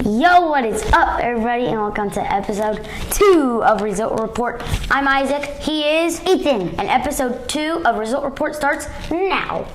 Yo, what is up, everybody, and welcome to episode 2 of Result Report. I'm Isaac, he is Ethan, and episode 2 of Result Report starts now.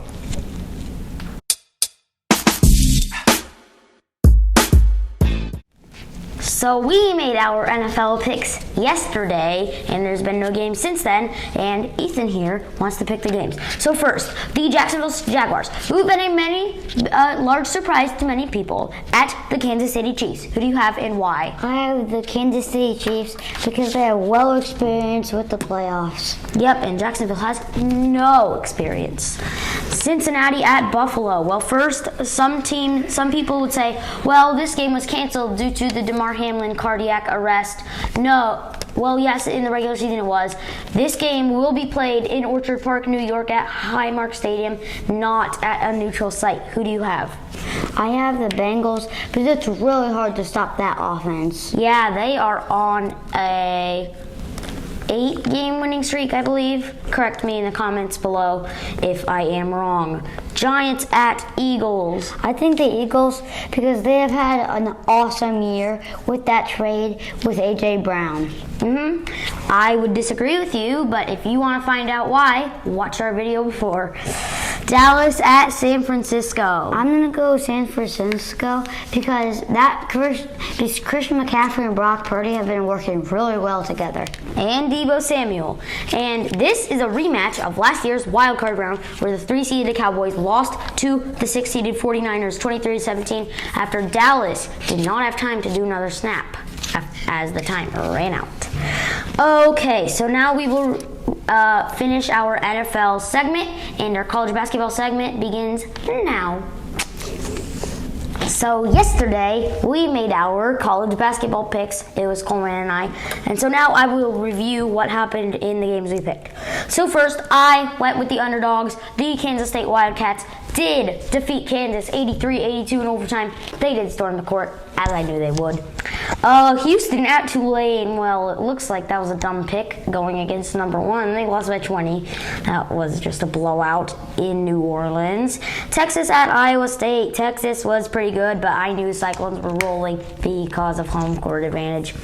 So we made our NFL picks yesterday, and there's been no game since then, and Ethan here wants to pick the games. So first, the Jacksonville Jaguars, who have been a large surprise to many people, at the Kansas City Chiefs. Who do you have and why? I have the Kansas City Chiefs because they have well experience with the playoffs. Yep, and Jacksonville has no experience. Cincinnati at Buffalo. Well, first, some people would say, well, this game was canceled due to the Damar Hamlin cardiac arrest. No. Well, yes, in the regular season it was. This game will be played in Orchard Park, New York at Highmark Stadium, not at a neutral site. Who do you have? I have the Bengals, but it's really hard to stop that offense. Yeah, they are on a 8-game winning streak, I believe. Correct me in the comments below if I am wrong. Giants at Eagles. I think the Eagles, because they have had an awesome year with that trade with A.J. Brown. I would disagree with you, but if you want to find out why, watch our video before. Dallas at San Francisco. I'm going to go San Francisco because Christian McCaffrey and Brock Purdy have been working really well together. And Deebo Samuel. And this is a rematch of last year's wildcard round where the 3-seeded Cowboys lost to the 6-seeded 49ers 23-17 after Dallas did not have time to do another snap as the time ran out. Okay, so now we will finish our NFL segment, and our college basketball segment begins now. So yesterday, we made our college basketball picks. It was Coleman and I. And so now I will review what happened in the games we picked. So first, I went with the underdogs. The Kansas State Wildcats did defeat Kansas 83-82 in overtime. They did storm the court, as I knew they would. Houston at Tulane. Well, it looks like that was a dumb pick going against number 1. They lost by 20. That was just a blowout in New Orleans. Texas at Iowa State. Texas was pretty good, but I knew Cyclones were rolling because of home court advantage.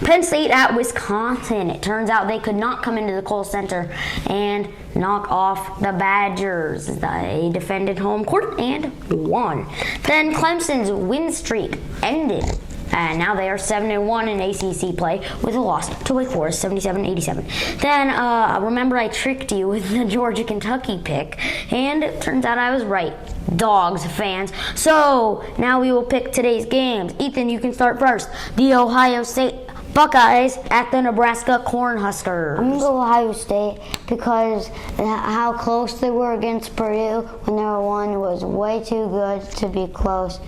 Penn State at Wisconsin. It turns out they could not come into the Kohl Center and knock off the Badgers. They defended home court and won. Then Clemson's win streak ended. And now they are 7-1 in ACC play with a loss to Wake Forest, 77-87. Then, remember I tricked you with the Georgia-Kentucky pick, and it turns out I was right. Dogs, fans. So, now we will pick today's games. Ethan, you can start first. The Ohio State Buckeyes at the Nebraska Cornhuskers. I'm going to go Ohio State because how close they were against Purdue when they were 1 was way too good to be close,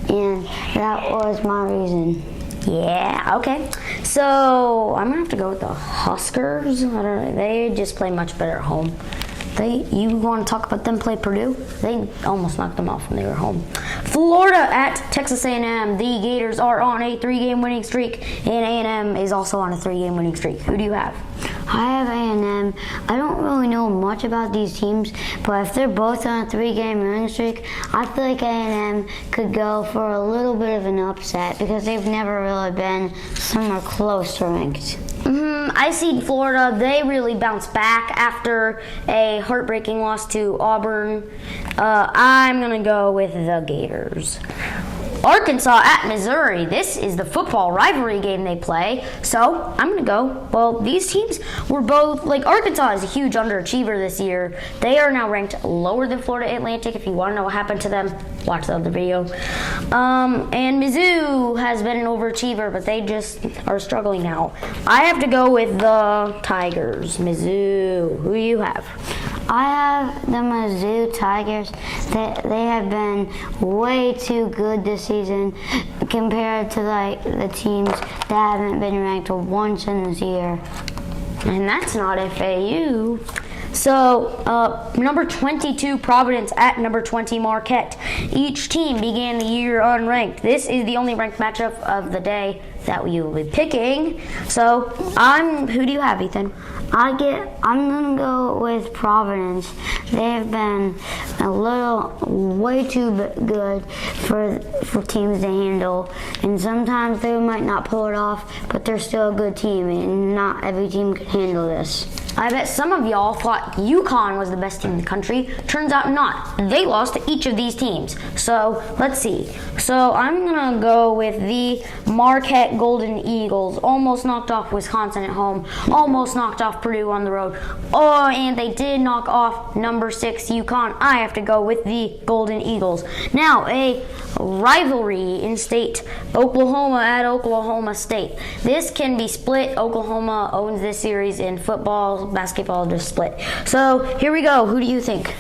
and that was my reason. Yeah, okay. So I'm going to have to go with the Huskers. I don't know. They just play much better at home. You want to talk about them play Purdue? They almost knocked them off when they were home. Florida at Texas A&M. The Gators are on a 3-game winning streak, and A&M is also on a 3-game winning streak. Who do you have? I have A&M. I don't really know much about these teams, but if they're both on a 3-game winning streak, I feel like A&M could go for a little bit of an upset because they've never really been somewhere close to ranked. I see Florida. They really bounced back after a heartbreaking loss to Auburn. I'm going to go with the Gators. Arkansas at Missouri. This is the football rivalry game they play. So I'm going to go. Well, these teams were both, Arkansas is a huge underachiever this year. They are now ranked lower than Florida Atlantic. If you want to know what happened to them, watch the other video. And Mizzou has been an overachiever, but they just are struggling now. I have to go with the Tigers. Mizzou. Who do you have? I have the Mizzou Tigers. They have been way too good this season compared to the teams that haven't been ranked once in this year. And that's not FAU. So, number 22, Providence at number 20, Marquette. Each team began the year unranked. This is the only ranked matchup of the day that we will be picking. So, who do you have, Ethan? I'm gonna go with Providence. They've been way too good for teams to handle, and sometimes they might not pull it off, but they're still a good team, and not every team can handle this. I bet some of y'all thought UConn was the best team in the country. Turns out not. They lost to each of these teams. So, let's see. So, I'm going to go with the Marquette Golden Eagles. Almost knocked off Wisconsin at home. Almost knocked off Purdue on the road. Oh, and they did knock off number 6 UConn. I have to go with the Golden Eagles. Now, a rivalry in state. Oklahoma at Oklahoma State. This can be split. Oklahoma owns this series in football. Basketball just split. So here we go. Who do you think?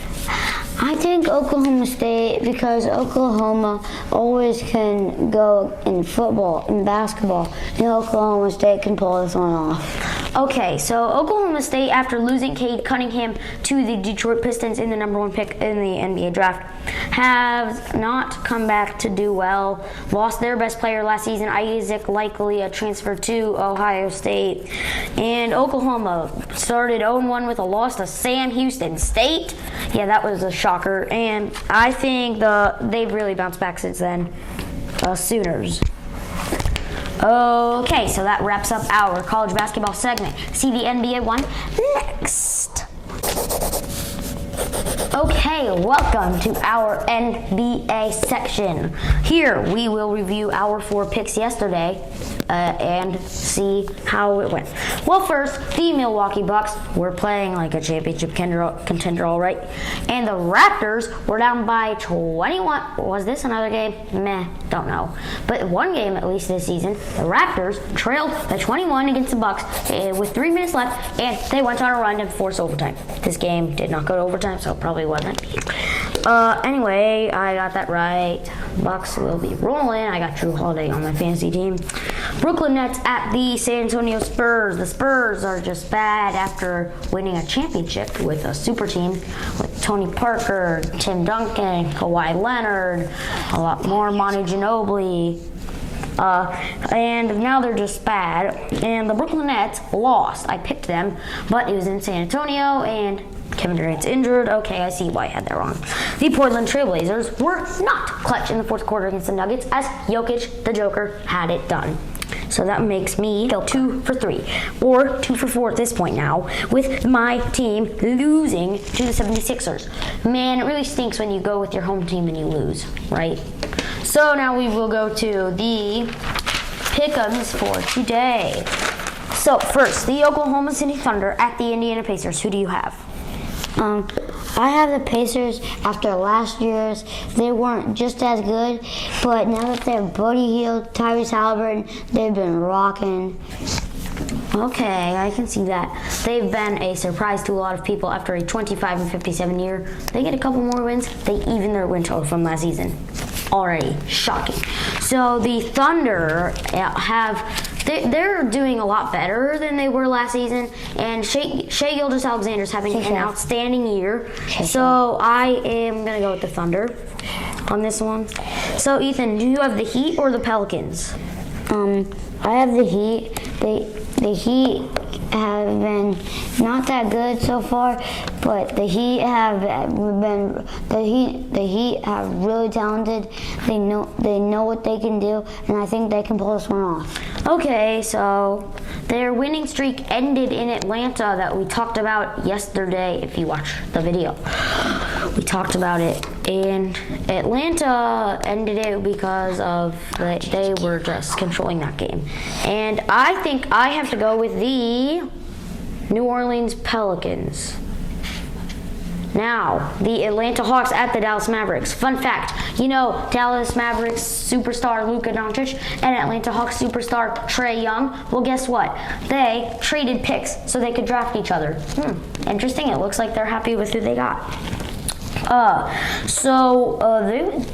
I think Oklahoma State, because Oklahoma always can go in football and basketball, and Oklahoma State can pull this one off. Okay, so Oklahoma State, after losing Cade Cunningham to the Detroit Pistons in the number 1 pick in the NBA draft, have not come back to do well. Lost their best player last season, Isaac Likely, a transfer to Ohio State. And Oklahoma started 0-1 with a loss to Sam Houston State. Yeah, that was a shocker. And I think they've really bounced back since then. Sooners. Okay, so that wraps up our college basketball segment. See the NBA one next. Okay, welcome to our NBA section. Here we will review our 4 picks yesterday and see how it went. Well, first, the Milwaukee Bucks were playing like a championship contender, all right. And the Raptors were down by 21. Was this another game? Meh, don't know. But one game at least this season, the Raptors trailed by 21 against the Bucks with 3 minutes left, and they went on a run and forced overtime. This game did not go to overtime, so it probably wasn't. Anyway, I got that right. Bucks will be rolling. I got Drew Holiday on my fantasy team. Brooklyn Nets at the San Antonio Spurs. The Spurs are just bad after winning a championship with a super team with Tony Parker, Tim Duncan, Kawhi Leonard, a lot more, Manu Ginobili. And now they're just bad. And the Brooklyn Nets lost. I picked them, but it was in San Antonio, and Kevin Durant's injured. Okay, I see why I had that wrong. The Portland Trailblazers were not clutch in the 4th quarter against the Nuggets, as Jokic, the Joker, had it done. So that makes me go 2 for 3, or 2 for 4 at this point now, with my team losing to the 76ers. Man, it really stinks when you go with your home team and you lose, right? So now we will go to the pick'ems for today. So first, the Oklahoma City Thunder at the Indiana Pacers. Who do you have? I have the Pacers after last year's. They weren't just as good, but now that they're Buddy Hield, Tyrese Halliburton, they've been rocking. Okay, I can see that. They've been a surprise to a lot of people after a 25-57 year. They get a couple more wins. They even their win total from last season. Already shocking. So the Thunder they're doing a lot better than they were last season, and Shai Gilgeous-Alexander's having an outstanding year. So I am gonna go with the Thunder on this one. So Ethan, do you have the Heat or the Pelicans? I have the Heat. The Heat have been not that good so far, but the Heat have really talented. They know what they can do, and I think they can pull this one off. Okay, so their winning streak ended in Atlanta that we talked about yesterday. If you watch the video, we talked about it, and Atlanta ended it because of they were just controlling that game. And I think I have to go with the New Orleans Pelicans. Now, the Atlanta Hawks at the Dallas Mavericks. Fun fact, Dallas Mavericks superstar Luka Doncic and Atlanta Hawks superstar Trae Young. Well, guess what? They traded picks so they could draft each other. Interesting. It looks like they're happy with who they got.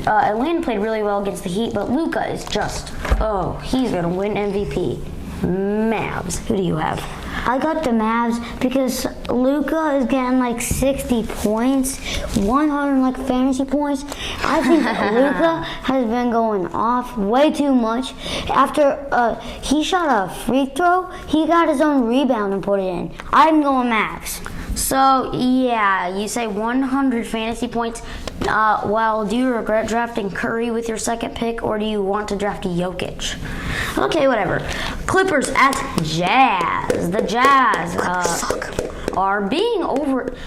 Atlanta played really well against the Heat, but Luka is just, he's going to win MVP. Mavs. Who do you have? I got the Mavs because Luka is getting like 60 points, 100 like fantasy points. I think Luka has been going off way too much. After he shot a free throw, he got his own rebound and put it in. I'm going Mavs. So, yeah, you say 100 fantasy points. Well, do you regret drafting Curry with your second pick, or do you want to draft Jokic? Okay, whatever. Clippers at Jazz. The Jazz are being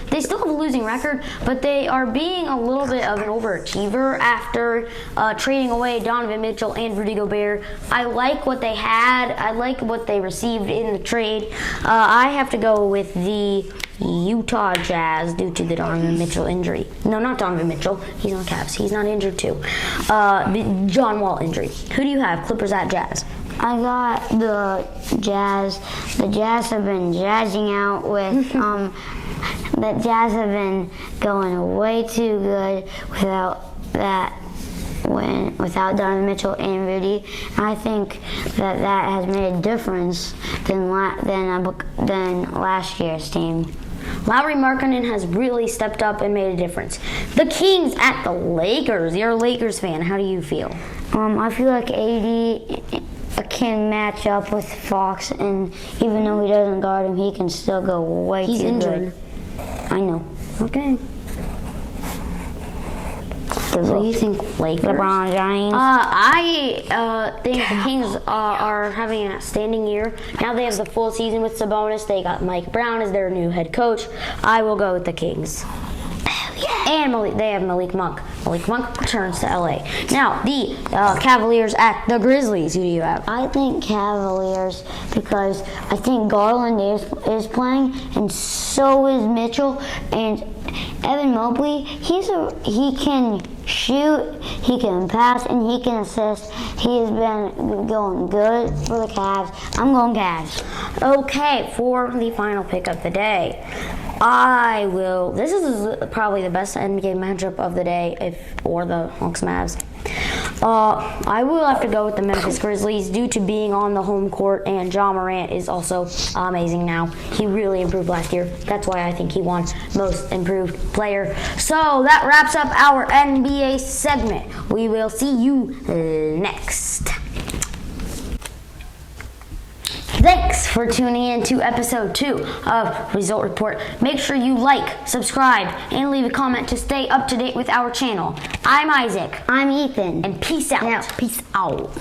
they still have a losing record, but they are being a little bit of an overachiever after trading away Donovan Mitchell and Rudy Gobert. I like what they had. I like what they received in the trade. I have to go with the Utah Jazz due to the Donovan Mitchell injury. No, not Donovan Mitchell. He's on Cavs. He's not injured too. John Wall injury. Who do you have? Clippers at Jazz. I got the Jazz. The Jazz have been jazzing out with the Jazz have been going way too good without Donovan Mitchell and Rudy. I think that has made a difference than last year's team. Lauri Markkanen has really stepped up and made a difference. The Kings at the Lakers. You're a Lakers fan. How do you feel? I feel like AD can match up with Fox, and even though he doesn't guard him, he can still go way He's too injured. good. I know. Okay. So you think Lakers? LeBron James. I think the Kings are having an outstanding year. Now they have the full season with Sabonis. They got Mike Brown as their new head coach. I will go with the Kings. And they have Malik Monk. Malik Monk returns to LA. Now, the Cavaliers at the Grizzlies. Who do you have? I think Cavaliers because I think Garland is playing, and so is Mitchell, and Evan Mobley. He can shoot, he can pass, and he can assist. He has been going good for the Cavs. I'm going Cavs. Okay, for the final pick of the day, this is probably the best NBA matchup of the day, or the Hawks Mavs. I will have to go with the Memphis Grizzlies due to being on the home court, and Ja Morant is also amazing now. He really improved last year. That's why I think he won Most Improved Player. So that wraps up our NBA segment. We will see you next. Thanks for tuning in to episode 2 of Result Report. Make sure you like, subscribe, and leave a comment to stay up to date with our channel. I'm Isaac. I'm Ethan. And peace out. Yeah. Peace out.